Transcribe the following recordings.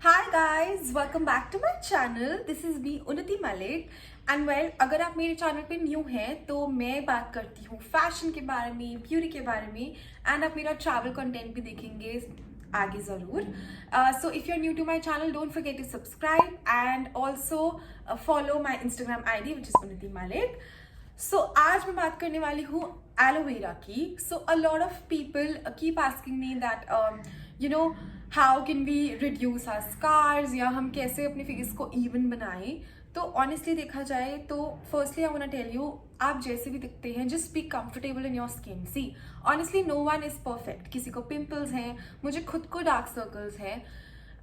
Hi guys, welcome back to my channel. This is me Unnati Malik. And well, अगर आप मेरे channel पे new हैं तो मैं बात करती हूँ फैशन के बारे में, ब्यूटी के बारे में. एंड आप मेरा ट्रैवल कंटेंट भी देखेंगे आगे ज़रूर. So if you are new to my channel, don't forget to subscribe and also follow my Instagram ID which is Unnati Malik. सो आज मैं बात करने वाली हूँ एलोवेरा की. So a lot of people keep asking me that how can we reduce our scars, या हम कैसे अपने फेस को इवन बनाएं. तो ऑनेस्टली देखा जाए तो firstly I want to tell you, आप जैसे भी दिखते हैं just be comfortable in your skin. See honestly no one is perfect. किसी को पिंपल्स हैं, मुझे खुद को डार्क सर्कल्स हैं.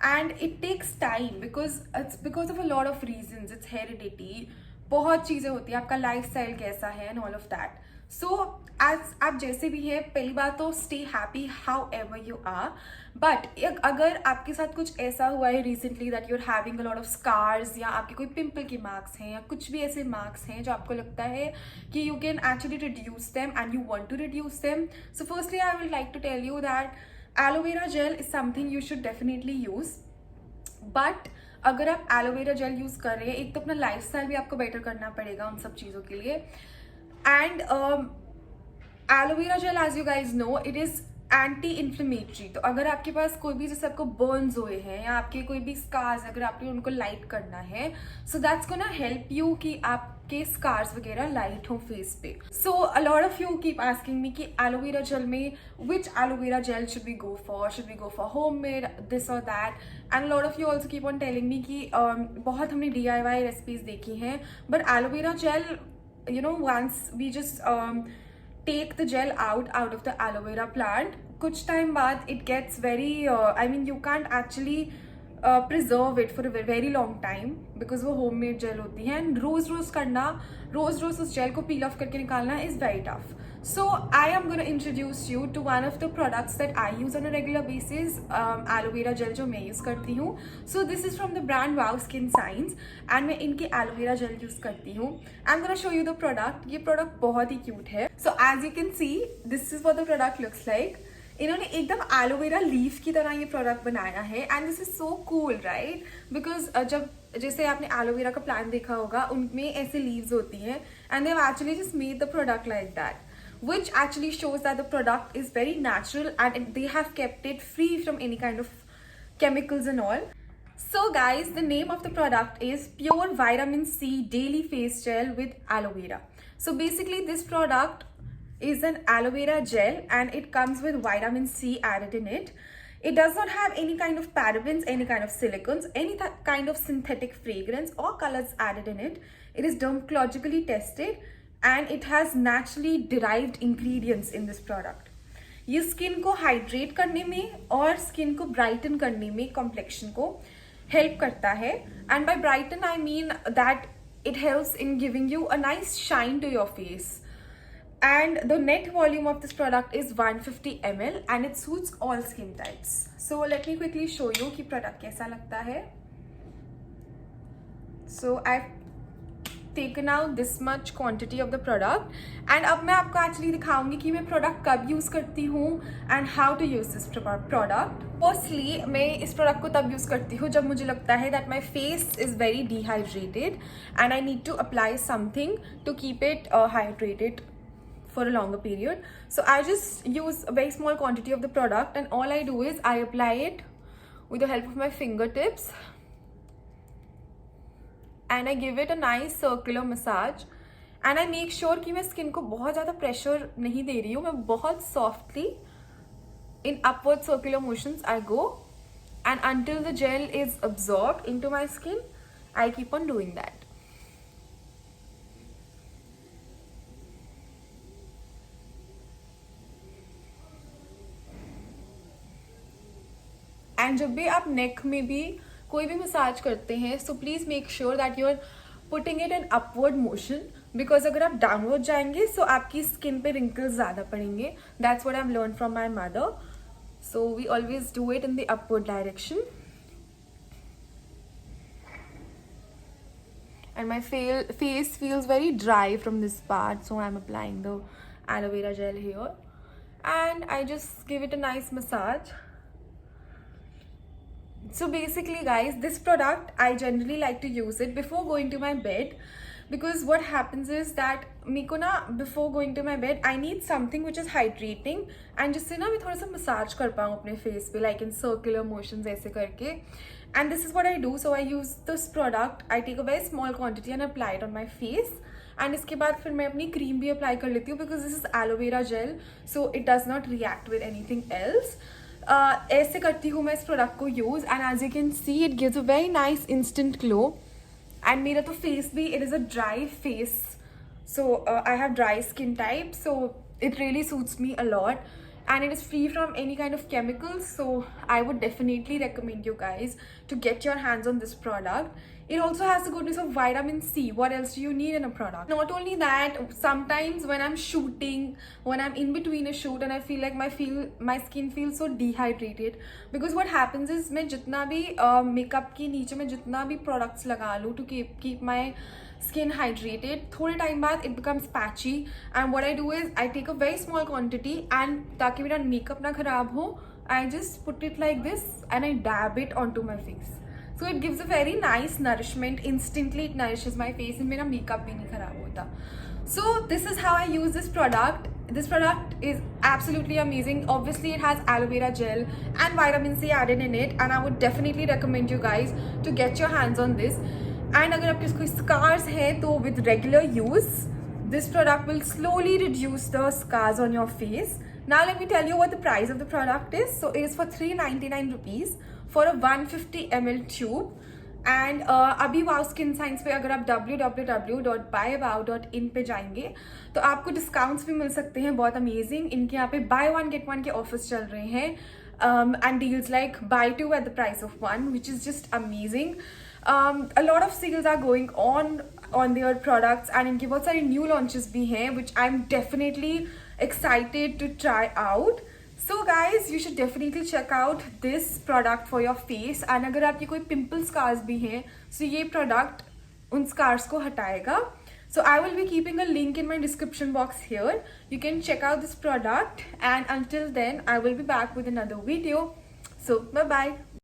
And it takes time because of a lot of reasons. It's heredity, बहुत चीज़ें होती हैं, आपका लाइफ स्टाइल कैसा है and all of that. So as आप जैसे भी है, पहली बात तो stay happy however you are. But अगर आपके साथ कुछ ऐसा हुआ है recently that you are having a lot of scars, या आपके कोई पिंपल के मार्क्स हैं, या कुछ भी ऐसे मार्क्स हैं जो आपको लगता है कि you can actually reduce them and you want to reduce them, so firstly I would like to tell you that aloe vera gel is something you should definitely use. But अगर आप एलोवेरा जेल यूज़ कर रहे हैं, एक तो अपना lifestyle भी आपको बेटर करना पड़ेगा उन सब चीज़ों के लिए. And aloe vera gel, as you guys know, it is anti inflammatory. तो अगर आपके पास कोई भी, जैसे आपको बर्न्स हुए हैं या आपके कोई भी स्कार्स, अगर आपने उनको लाइट करना है, so that's gonna help you कि आपके स्कार्स वगैरह लाइट हो फेस पे. So a lot of you keep asking me कि एलोवेरा जेल में which aloe vera gel should we go for homemade this or that. And lot of you also keep on telling me कि बहुत हमने DIY recipes देखी हैं, but aloe vera gel, once we just take the gel out of the aloe vera plant, कुछ time बाद it gets very you can't actually preserve it for a very long time because वो homemade gel होती है. And रोज रोज उस jail को peel off करके निकालना is very tough. So I am going to introduce you to one of the products that I use on a regular basis, aloe vera gel जो मैं use करती हूँ. So this is from the brand Wow Skin Science and मैं इनकी aloe vera gel use करती हूँ. I'm going to show you the product. ये product बहुत ही cute है. So as you can see, this is what the product looks like. इन्होंने एकदम aloe vera leaf की तरह ये प्रोडक्ट बनाया है. And this is so cool, right? Because जब जैसे आपने एलोवेरा का प्लांट देखा होगा, उनमें ऐसे लीव्स होती हैं and they have actually just made the product like that, which actually shows that the product is very natural and they have kept it free from any kind of chemicals and all. So guys, the name of the product is Pure Vitamin C Daily Face Gel with Aloe Vera. So basically this product is an aloe vera gel and it comes with vitamin C added in it. It does not have any kind of parabens, any kind of silicones, any kind of synthetic fragrance or colors added in it. It is dermatologically tested and it has naturally derived ingredients in this product. ये skin को hydrate करने में और skin को Brighton करने में, complexion को help करता है. And by brighten I mean that it helps in giving you a nice shine to your face. And the net volume of this product is 150 ml and it suits all skin types. So let me quickly show you कि product कैसा लगता है. So I've taken out this much quantity of the product and अब मैं आपको actually दिखाऊंगी कि मैं product कब use करती हूँ and how to use this product. Firstly, मैं इस product को तब use करती हूँ जब मुझे लगता है that my face is very dehydrated and I need to apply something to keep it hydrated for a longer period. So I just use a very small quantity of the product and all I do is I apply it with the help of my fingertips and I give it a nice circular massage and I make sure कि मैं skin को बहुत ज़्यादा pressure नहीं दे रही हूँ. मैं बहुत softly in upward circular motions I go and until the gel is absorbed into my skin I keep on doing that. And जब भी आप नेक में भी कोई भी मसाज करते हैं, so please make sure that you are putting it in upward motion, because अगर आप डाउनवर्ड जाएंगे सो आपकी स्किन पे रिंकल्स ज़्यादा पड़ेंगे. That's what I have learn from my mother. So we always do it in the upward direction. And my face feels very dry from this part, so I'm applying the aloe vera gel here and I just give it a nice massage. So basically guys, this product I generally like to use it before going to my bed, because what happens is that मेको ना before going to my bed I need something which is hydrating and जिससे ना मैं थोड़ा सा massage कर पाऊँ अपने फेस पे, like in circular motions ऐसे करके. And this is what I do. So I use this product, I take a very small quantity and apply it on my face. And इसके बाद फिर मैं अपनी क्रीम भी अप्लाई कर लेती हूँ, because this is aloe vera gel, so it does not react with anything else. ऐसे करती हूँ मैं इस प्रोडक्ट को use, and as you can see it gives a very nice instant glow. And मेरा तो फेस भी, it is a dry face, so I have dry skin type, so it really suits me a lot, and it is free from any kind of chemicals. So I would definitely recommend you guys to get your hands on this product. It also has the goodness of vitamin C. What else do you need in a product? Not only that, sometimes when I'm shooting, when I'm in between a shoot and I feel like my skin feels so dehydrated, because what happens is मैं जितना भी makeup के नीचे मैं जितना भी products लगा लूँ to keep my skin hydrated, थोड़े time बाद it becomes patchy, and what I do is I take a very small quantity, and ताकि मेरा makeup ना खराब हो, I just put it like this and I dab it onto my face. So it gives a very nice nourishment. Instantly it nourishes my face and मेरा makeup भी नहीं खराब होता. So this is how I use this product. This product is absolutely amazing. Obviously it has aloe vera gel and vitamin C added in it, and I would definitely recommend you guys to get your hands on this. And अगर आपके कोई scars हैं तो with regular use, this product will slowly reduce the scars on your face. Now let me tell you what the price of the product is. So it is for 399 rupees for a 150 ml tube. And अभी वाव skin science पे अगर आप www.buywow.in पे जाएंगे तो आपको discounts भी मिल सकते हैं बहुत अमेजिंग. इनके यहाँ पे बाय वन गेट वन के ऑफर्स चल रहे हैं, and deals like by two at the price of one, which is just amazing. A lot of sales are going on their products, and इनके बहुत सारे न्यू लॉन्चेस भी हैं which I'm definitely excited to try out. So guys, you should definitely check out this product for your face. And अगर आपके कोई pimple scars भी हैं, so ये प्रोडक्ट उन स्कार्स को हटाएगा. So I will be keeping a link in my description box here. You can check out this product, and until then I will be back with another video. So bye bye.